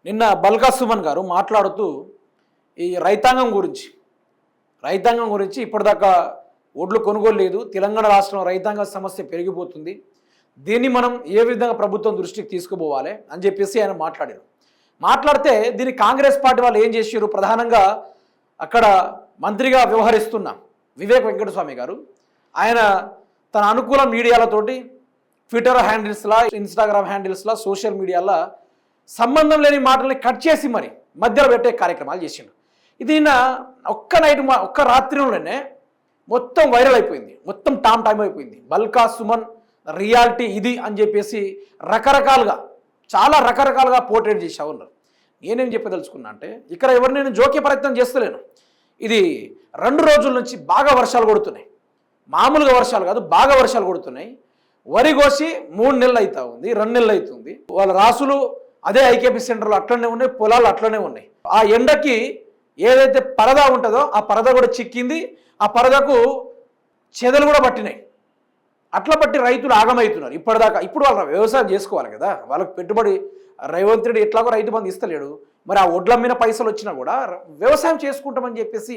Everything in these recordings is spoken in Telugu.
నిన్న బల్కా సుమన్ గారు మాట్లాడుతూ ఈ రైతాంగం గురించి ఇప్పటిదాకా ఒడ్లు కొనుగోలు లేదు, తెలంగాణ రాష్ట్రం రైతాంగ సమస్య పెరిగిపోతుంది, దీన్ని మనం ఏ విధంగా ప్రభుత్వం దృష్టికి తీసుకుపోవాలి అని చెప్పేసి ఆయన మాట్లాడితే దీన్ని కాంగ్రెస్ పార్టీ వాళ్ళు ఏం చేశారు? ప్రధానంగా అక్కడ మంత్రిగా వ్యవహరిస్తున్న వివేక్ వెంకటస్వామి గారు ఆయన తన అనుకూల మీడియాలతోటి ట్విట్టర్ హ్యాండిల్స్లా, ఇన్స్టాగ్రామ్ హ్యాండిల్స్లా, సోషల్ మీడియాలో సంబంధం లేని మాటల్ని కట్ చేసి మరి మధ్యలో పెట్టే కార్యక్రమాలు చేసిండు. ఇది ఒక్క రాత్రిలోనే మొత్తం వైరల్ అయిపోయింది, మొత్తం టైం అయిపోయింది. బల్కా సుమన్ రియాలిటీ ఇది అని చెప్పేసి చాలా రకరకాలుగా పోర్ట్రేట్ చేసా ఉన్నారు. నేనేం చెప్పదలుచుకున్నా అంటే ఇక్కడ ఎవరు నేను జోక్య ప్రయత్నం చేస్తలేను. ఇది 2 రోజుల నుంచి బాగా వర్షాలు కొడుతున్నాయి, మామూలుగా వర్షాలు కాదు, బాగా వర్షాలు కొడుతున్నాయి. వరి కోసి 3 నెలలు అవుతా ఉంది, 2 నెలలు అవుతుంది. వాళ్ళ రాసులు అదే ఐకేపీ సెంటర్లో అట్లనే ఉన్నాయి, పొలాలు అట్లనే ఉన్నాయి. ఆ ఎండకి ఏదైతే పరద ఉంటుందో ఆ పరద కూడా చిక్కింది, ఆ పరదకు చెదలు కూడా పట్టినాయి. అట్లా బట్టి రైతులు ఆగమవుతున్నారు ఇప్పటిదాకా. ఇప్పుడు వాళ్ళు వ్యవసాయం చేసుకోవాలి కదా, వాళ్ళకి పెట్టుబడి రేవంత్ రెడ్డి ఎట్లాగో రైతు బంధు ఇస్తలేడు, మరి ఆ ఒడ్ల మీద పైసలు వచ్చినా కూడా వ్యవసాయం చేసుకుంటామని చెప్పేసి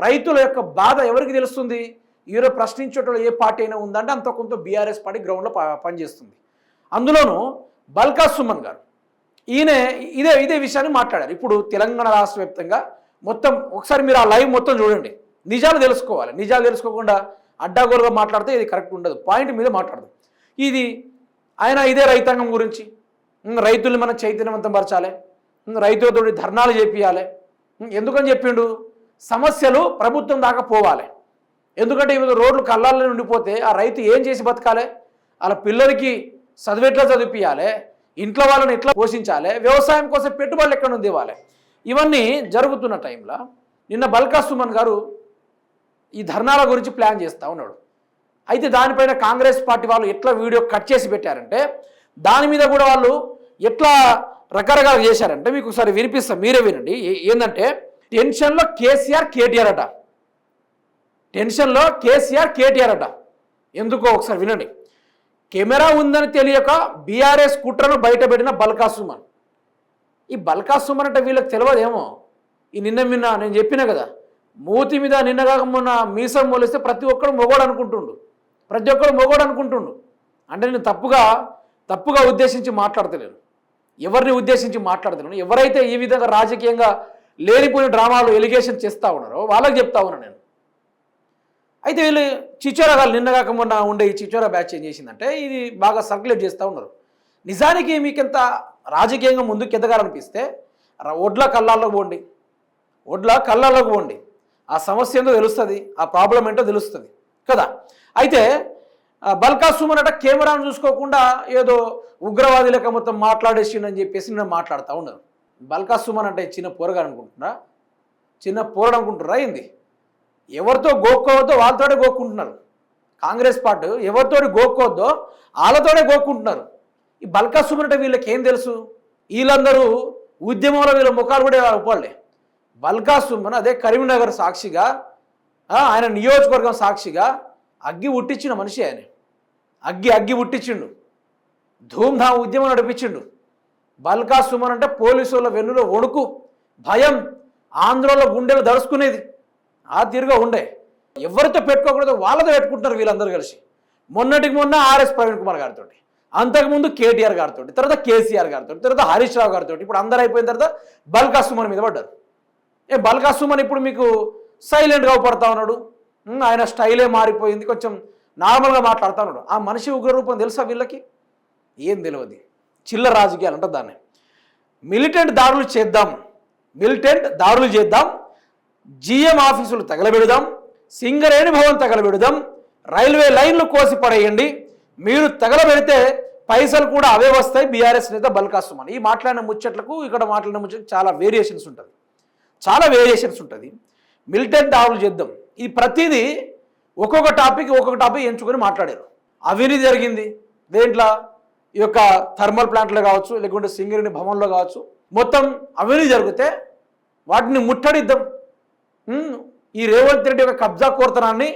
రైతుల యొక్క బాధ ఎవరికి తెలుస్తుంది? ఈరోజు ప్రశ్నించేటోళ్ళు ఏ పార్టీ అయినా ఉందంటే అంత కొంత బీఆర్ఎస్ పార్టీ గ్రౌండ్లో పనిచేస్తుంది. అందులోనూ బల్కా సుమన్ గారు ఈయన ఇదే విషయాన్ని మాట్లాడారు. ఇప్పుడు తెలంగాణ రాష్ట్ర వ్యాప్తంగా మొత్తం ఒకసారి మీరు ఆ లైవ్ మొత్తం చూడండి, నిజాలు తెలుసుకోవాలి. నిజాలు తెలుసుకోకుండా అడ్డాగోలుగా మాట్లాడితే ఇది కరెక్ట్ ఉండదు, పాయింట్ మీద మాట్లాడదు. ఇది ఆయన ఇదే రైతాంగం గురించి, రైతుల్ని మనం చైతన్యవంతం పరచాలి, రైతులతో ధర్నాలు చేపియాలి. ఎందుకని చెప్పిండు? సమస్యలు ప్రభుత్వం దాకా పోవాలి. ఎందుకంటే ఇవి రోడ్లు కళ్ళాలని ఉండిపోతే ఆ రైతు ఏం చేసి బతకాలి? వాళ్ళ పిల్లలకి చదివేట్లా చదివిపియాలి, ఇంట్లో వాళ్ళని ఎట్లా పోషించాలి, వ్యవసాయం కోసం పెట్టుబడులు ఎక్కడ నుండి ఇవ్వాలి. ఇవన్నీ జరుగుతున్న టైంలో నిన్న బల్కా సుమన్ గారు ఈ ధర్నాల గురించి ప్లాన్ చేస్తూ ఉన్నాడు. అయితే దానిపైన కాంగ్రెస్ పార్టీ వాళ్ళు ఎట్లా వీడియో కట్ చేసి పెట్టారంటే దాని మీద కూడా వాళ్ళు ఎట్లా రకరకాలు చేశారంటే మీకు ఒకసారి వినిపిస్తాం, మీరే వినండి. ఏంటంటే టెన్షన్లో కేసీఆర్ కేటీఆర్ అట. ఎందుకో ఒకసారి వినండి. కెమెరా ఉందని తెలియక బీఆర్ఎస్ కుట్రను బయటపెట్టిన బల్కా సుమన్. ఈ బల్కా సుమన్ అంటే వీళ్ళకి తెలియదేమో. ఈ నిన్న నేను చెప్పిన కదా, మూతి మీద నిన్నగా మొన్న మీసం మొలిస్తే ప్రతి ఒక్కడు మొగోడు అనుకుంటుండు. అంటే నేను తప్పుగా ఉద్దేశించి మాట్లాడతలేను, ఎవరిని ఉద్దేశించి మాట్లాడతలేను. ఎవరైతే ఈ విధంగా రాజకీయంగా లేనిపోయిన డ్రామాలు ఎలిగేషన్ చేస్తూ ఉన్నారో వాళ్ళకి చెప్తా ఉన్నాను నేను. అయితే వీళ్ళు చిచోరాగాలు నిన్నగాక మొన్న ఉండే ఈ చిచోరా బ్యాచ్ ఏం చేసిందంటే ఇది బాగా సర్క్యులేట్ చేస్తూ ఉన్నారు. నిజానికి మీకెంత రాజకీయంగా ముందుకు ఎదగాలనిపిస్తే ఒడ్ల కళ్ళాల్లోకి పోండి, ఆ సమస్య ఏంటో తెలుస్తుంది, ఆ ప్రాబ్లం ఏంటో తెలుస్తుంది కదా. అయితే బల్కా సుమన్ అట కెమెరాను చూసుకోకుండా ఏదో ఉగ్రవాది లెక్క మొత్తం మాట్లాడేసిండని చెప్పేసి నేను మాట్లాడుతూ ఉన్నారు. బల్కా సుమన్ అంటే చిన్న పోరగా అనుకుంటున్నారా ఏంది? ఎవరితో గోక్కోవద్దో వాళ్ళతోనే గోక్కుంటున్నారు. కాంగ్రెస్ పార్టీ ఎవరితోటి గోక్కోవద్దో వాళ్ళతోనే గోక్కుంటున్నారు. ఈ బల్కా సుమన్ అంటే వీళ్ళకి ఏం తెలుసు? వీళ్ళందరూ ఉద్యమంలో వీళ్ళ ముఖాలు కూడా ఒప్పలే. బల్కా సుమన్ అదే కరీంనగర్ సాక్షిగా, ఆయన నియోజకవర్గం సాక్షిగా అగ్గి పుట్టించిన మనిషి. ఆయన అగ్గి పుట్టించిండు, ధూమ్ధామ్ ఉద్యమం నడిపించిండు. బల్కా సుమన్ అంటే పోలీసుల వెన్నులో వణుకు, భయం, ఆంధ్రలో గుండెలు దడుచుకునేది ఆ తీరుగా ఉండే. ఎవరితో పెట్టుకోకూడదు వాళ్ళతో పెట్టుకుంటున్నారు వీళ్ళందరూ కలిసి. మొన్నటికి మొన్న ఆర్ఎస్ ప్రవీణ్ కుమార్ గారితో, అంతకుముందు కేటీఆర్ గారితో, తర్వాత కేసీఆర్ గారితో, తర్వాత హరీష్ రావు గారితో, ఇప్పుడు అందరూ అయిపోయిన తర్వాత బల్కా సుమన్ మీద పడ్డారు. బల్కా సుమన్ ఇప్పుడు మీకు సైలెంట్గా పడతా ఉన్నాడు, ఆయన స్టైలే మారిపోయింది, కొంచెం నార్మల్గా మాట్లాడుతూ ఉన్నాడు. ఆ మనిషి ఉగ్రరూపం తెలుసా వీళ్ళకి? ఏం తెలియదు. చిల్లర రాజకీయాలు అంటారు దాన్ని. మిలిటెంట్ దాడులు చేద్దాం, జిఎం ఆఫీసులు తగలబెడదాం, సింగరేణి భవన్ తగలబెడదాం, రైల్వే లైన్లు కోసి పడేయండి, మీరు తగలబెడితే పైసలు కూడా అవే వస్తాయి. బీఆర్ఎస్ నేత బల్కా సుమన్ ఈ మాట్లాడిన ముచ్చట్లకు ఇక్కడ మాట్లాడిన ముచ్చట్లకు చాలా వేరియేషన్స్ ఉంటుంది. మిలిటెంట్ దాడులు చేద్దాం, ఈ ప్రతిదీ ఒక్కొక్క టాపిక్ ఎంచుకొని మాట్లాడారు. అవినీతి జరిగింది దేంట్లో? ఈ యొక్క థర్మల్ ప్లాంట్లో కావచ్చు, లేకుంటే సింగరేణి భవన్లో కావచ్చు, మొత్తం అవినీతి జరిగితే వాటిని ముట్టడిద్దాం, ఈ రేవంత్ రెడ్డి యొక్క కబ్జా కోరతనాన్ని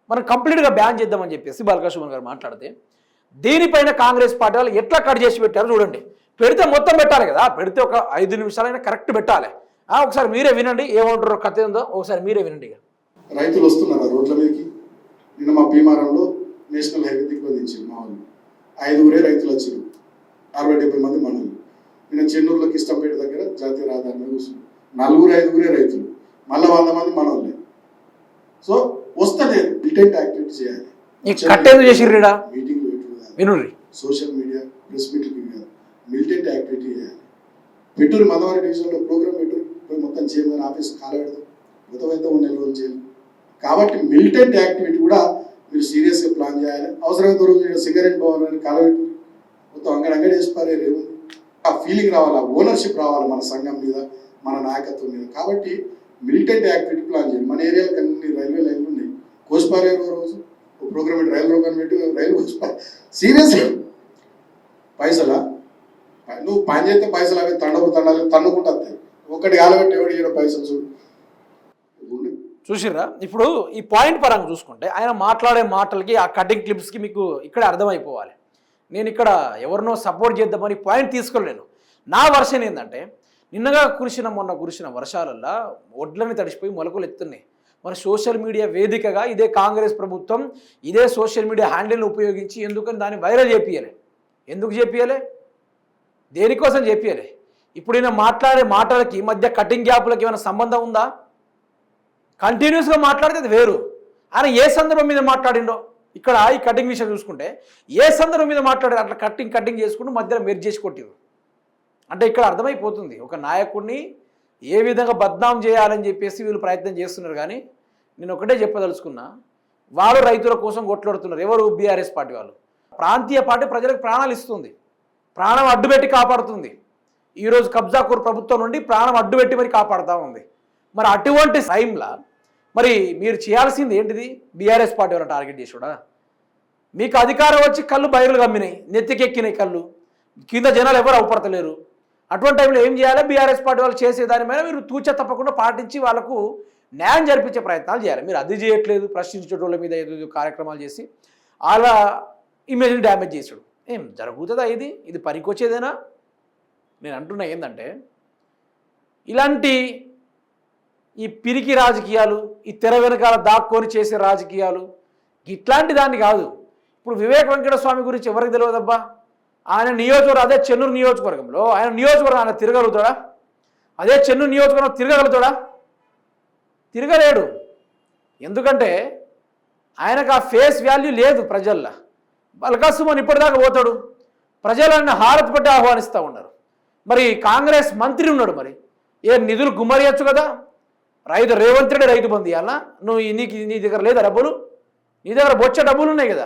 మనం కంప్లీట్గా బ్యాన్ చేద్దామని చెప్పేసి బల్కా సుమన్ గారు మాట్లాడితే దీనిపైన కాంగ్రెస్ పార్టీ వాళ్ళు ఎట్లా కట్ చేసి పెట్టారో చూడండి. పెడితే మొత్తం పెట్టాలి కదా, పెడితే ఒక 5 నిమిషాలైనా కరెక్ట్ పెట్టాలి. ఒకసారి మీరే వినండి ఏమంటారో కథ ఏందో, ఒకసారి మీరే వినండి. రైతులు వస్తున్నారు రోడ్ల మీదకి. నిన్న మా భీమారంలో నేషనల్ హైవే దిగ్బంధించారు మా వాళ్ళు. 5 రైతులు వచ్చారు, 60-70 మంది మనలు. నిన్న చెన్నూరులో కిష్టంపేట దగ్గర జాతీయ రహదారి మీద కూర్చున్నారు. 4-5 రైతులు, మళ్ళీ 100 మంది మనోళ్ళే. సో వస్తలేదు, మిలిటెంట్ యాక్టివిటీ చేయాలి. మీటింగ్లు పెట్టుకోవాలి, సోషల్ మీడియా ప్రెస్ మీటింగ్ కాదు, మిలిటెంట్ యాక్టివిటీ చేయాలి. పెట్టూరు మదవారి డివిజన్లో ప్రోగ్రామ్ పెట్టూరు, మొత్తం చైర్మన్ ఆఫీస్ కాలబెడతాం, మొత్తమైతే 1 నెల రోజులు చేయాలి. కాబట్టి మిలిటెంట్ యాక్టివిటీ కూడా మీరు సీరియస్గా ప్లాన్ చేయాలి. అవసరమైతే రోజు సింగరేణి భవన్ అని కాలబెట్టు, మొత్తం అంగడి చేసి పారేరు. ఏముంది, ఆ ఫీలింగ్ రావాలి, ఆ ఓనర్షిప్ రావాలి మన సంఘం మీద, మన నాయకత్వం మీద. కాబట్టి మిలిటెంట్ యాక్టివిటీ ప్లాన్ చేయాలి. మన ఏరియాలకు అన్ని రైల్వే లైన్లు ఉన్నాయి, కోసిపారేరు రోజు ప్రోగ్రామ్ పెట్టి రైలు రోగాన్ని పెట్టి రైలు కోసిపారు. సీరియస్గా పైసలా నువ్వు పని చేస్తే పైసలు అవి తండాలి తన్నుకుంటా. ఒకటి కాలబెట్టి ఎవడు ఇవ్వడం పైసలు చూడు. చూసిర్రా? ఇప్పుడు ఈ పాయింట్ పరంగా చూసుకుంటే ఆయన మాట్లాడే మాటలకి ఆ కటింగ్ క్లిప్స్కి మీకు ఇక్కడ అర్థమైపోవాలి. నేను ఇక్కడ ఎవరినో సపోర్ట్ చేద్దామని పాయింట్ తీసుకోలేను. నా వర్షన్ ఏంటంటే, మొన్న కురిసిన వర్షాలల్లో ఒడ్లని తడిసిపోయి మొలకలు ఎత్తున్నాయి. మన సోషల్ మీడియా వేదికగా ఇదే కాంగ్రెస్ ప్రభుత్వం ఇదే సోషల్ మీడియా హ్యాండిల్ని ఉపయోగించి ఎందుకని దాన్ని వైరల్ చేపియలే? ఎందుకు చేపియలే? దేనికోసం చేపియలే? ఇప్పుడు ఈయన మాట్లాడే మాటలకి మధ్య కటింగ్ గ్యాప్లకి ఏమైనా సంబంధం ఉందా? కంటిన్యూస్గా మాట్లాడితే అది వేరు. ఆయన ఏ సందర్భం మీద మాట్లాడిండో, ఇక్కడ ఈ కటింగ్ విషయం చూసుకుంటే ఏ సందర్భం మీద మాట్లాడారు, అట్లా కటింగ్ చేసుకుంటూ మధ్యలో మెర్జ్ చేసి కొట్టిరు. అంటే ఇక్కడ అర్థమైపోతుంది ఒక నాయకుడిని ఏ విధంగా బద్నాం చేయాలని చెప్పేసి వీళ్ళు ప్రయత్నం చేస్తున్నారు. కానీ నేను ఒకటే చెప్పదలుచుకున్నా, వాళ్ళు రైతుల కోసం కొట్లాడుతున్నారు. ఎవరు? బీఆర్ఎస్ పార్టీ వాళ్ళు. ప్రాంతీయ పార్టీ ప్రజలకు ప్రాణాలు ఇస్తుంది, ప్రాణం అడ్డుపెట్టి కాపాడుతుంది. ఈరోజు కబ్జాకూర్ ప్రభుత్వం నుండి ప్రాణం అడ్డుపెట్టి మరి కాపాడుతూ ఉంది. మరి అటువంటి టైంలో మరి మీరు చేయాల్సింది ఏంటిది? బీఆర్ఎస్ పార్టీ వాళ్ళ టార్గెట్ చేసుడా? మీకు అధికారం వచ్చి కళ్ళు బయలు కమ్మినాయి, నెత్తికెక్కినాయి కళ్ళు, కింద జనాలు ఎవరు అవపడతలేరు. అటువంటి టైంలో ఏం చేయాలి? బీఆర్ఎస్ పార్టీ వాళ్ళు చేసే దాని మీద మీరు తూచ తప్పకుండా పాటించి వాళ్ళకు న్యాయం జరిపించే ప్రయత్నాలు చేయాలి. మీరు అది చేయట్లేదు, ప్రశ్నించేటోళ్ళ మీద ఏదో కార్యక్రమాలు చేసి అలా ఇమేజ్ని డ్యామేజ్ చేసాడు. ఏం జరుగుతుందా? ఇది పనికొచ్చేదేనా? నేను అంటున్నా ఏంటంటే, ఇలాంటి ఈ పిరికి రాజకీయాలు, ఈ తెర వెనకాల దాక్కొని చేసే రాజకీయాలు ఇట్లాంటి దాన్ని కాదు. ఇప్పుడు వివేక వెంకట స్వామి గురించి ఎవరికి తెలియదబ్బా? ఆయన నియోజకవర్గం, అదే చెన్నూరు నియోజకవర్గంలో ఆయన నియోజకవర్గం ఆయన తిరగలుగుతాడా? అదే చెన్నూరు నియోజకవర్గం తిరగలుగుతాడా? తిరగలేడు. ఎందుకంటే ఆయనకు ఆ ఫేస్ వాల్యూ లేదు ప్రజల్లో. బల్కాసుమని ఇప్పటిదాకా పోతాడు, ప్రజలన్నీ హారతి పట్టి ఆహ్వానిస్తూ ఉన్నారు. మరి కాంగ్రెస్ మంత్రి ఉన్నాడు, మరి ఏ నిధులు గుమ్మరియచ్చు కదా? రేవంత్ రెడ్డి రైతు బంధు ఇవ్వాలా? నీ దగ్గర లేదా డబ్బులు? నీ దగ్గర బొచ్చ డబ్బులు ఉన్నాయి కదా,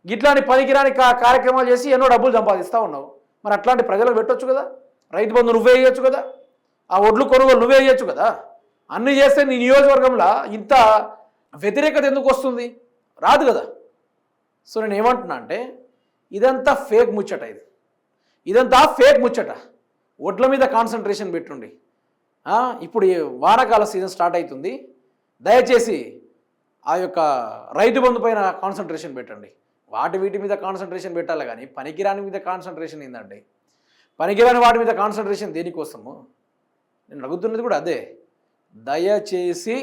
గిట్లాంటి పనికిరాని కార్యక్రమాలు చేసి ఎన్నో డబ్బులు సంపాదిస్తూ ఉన్నావు. మరి అట్లాంటి ప్రజలకు పెట్టొచ్చు కదా, రైతు బంధు నువ్వే వేయచ్చు కదా, ఆ ఒడ్లు కొనుగోలు నువ్వే వేయచ్చు కదా. అన్నీ చేస్తే నీ నియోజకవర్గంలో ఇంత వ్యతిరేకత ఎందుకు వస్తుంది? రాదు కదా. సో నేను ఏమంటున్నా అంటే, ఇదంతా ఫేక్ ముచ్చట, ఇదంతా ఫేక్ ముచ్చట. ఒడ్ల మీద కాన్సన్ట్రేషన్ పెట్టుండి. ఇప్పుడు వానాకాల సీజన్ స్టార్ట్ అవుతుంది, దయచేసి ఆ యొక్క రైతు బంధు పైన కాన్సన్ట్రేషన్ పెట్టండి. వీటి మీద కాన్సన్ట్రేషన్ పెట్టాలి, కానీ పనికిరాని మీద కాన్సన్ట్రేషన్ ఏంటంటే, పనికిరాని వాటి మీద కాన్సన్ట్రేషన్ దేనికోసము? నేను అడుగుతున్నది కూడా అదే. దయచేసి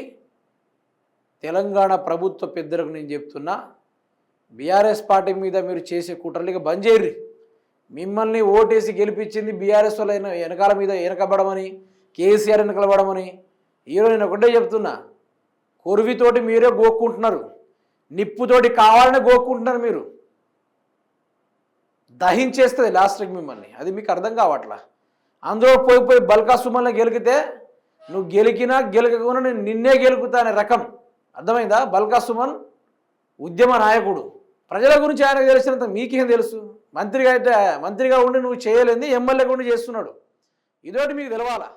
తెలంగాణ ప్రభుత్వ పెద్దలకు నేను చెప్తున్నా, బీఆర్ఎస్ పార్టీ మీద మీరు చేసే కుట్రలుగా బంద్ చేయర్రి. మిమ్మల్ని ఓటేసి గెలిపించింది బీఆర్ఎస్ వాళ్ళ వెనకాల మీద వెనకబడమని, కేసీఆర్ వెనకబడమని. ఈరోజు నేను ఒకటే చెప్తున్నా, కొరువితోటి మీరే గోక్కుంటున్నారు, నిప్పుతోటి కావాలని గోక్కుంటున్నారు. మీరు దహించేస్తుంది లాస్ట్కి మిమ్మల్ని, అది మీకు అర్థం కావట్లా. అందులో పోయి బల్కా సుమన్లో గెలికితే నువ్వు గెలికినా గెలకకుండా నేను నిన్నే గెలుకుతా అనే రకం, అర్థమైందా? బల్కా సుమన్ ఉద్యమ నాయకుడు, ప్రజల గురించి ఆయనకు తెలిసినంత మీకేం తెలుసు? మంత్రిగా ఉండి నువ్వు చేయలేంది, ఎమ్మెల్యేగా ఉండి చేస్తున్నాడు. ఇదోటి మీకు తెలవాలా.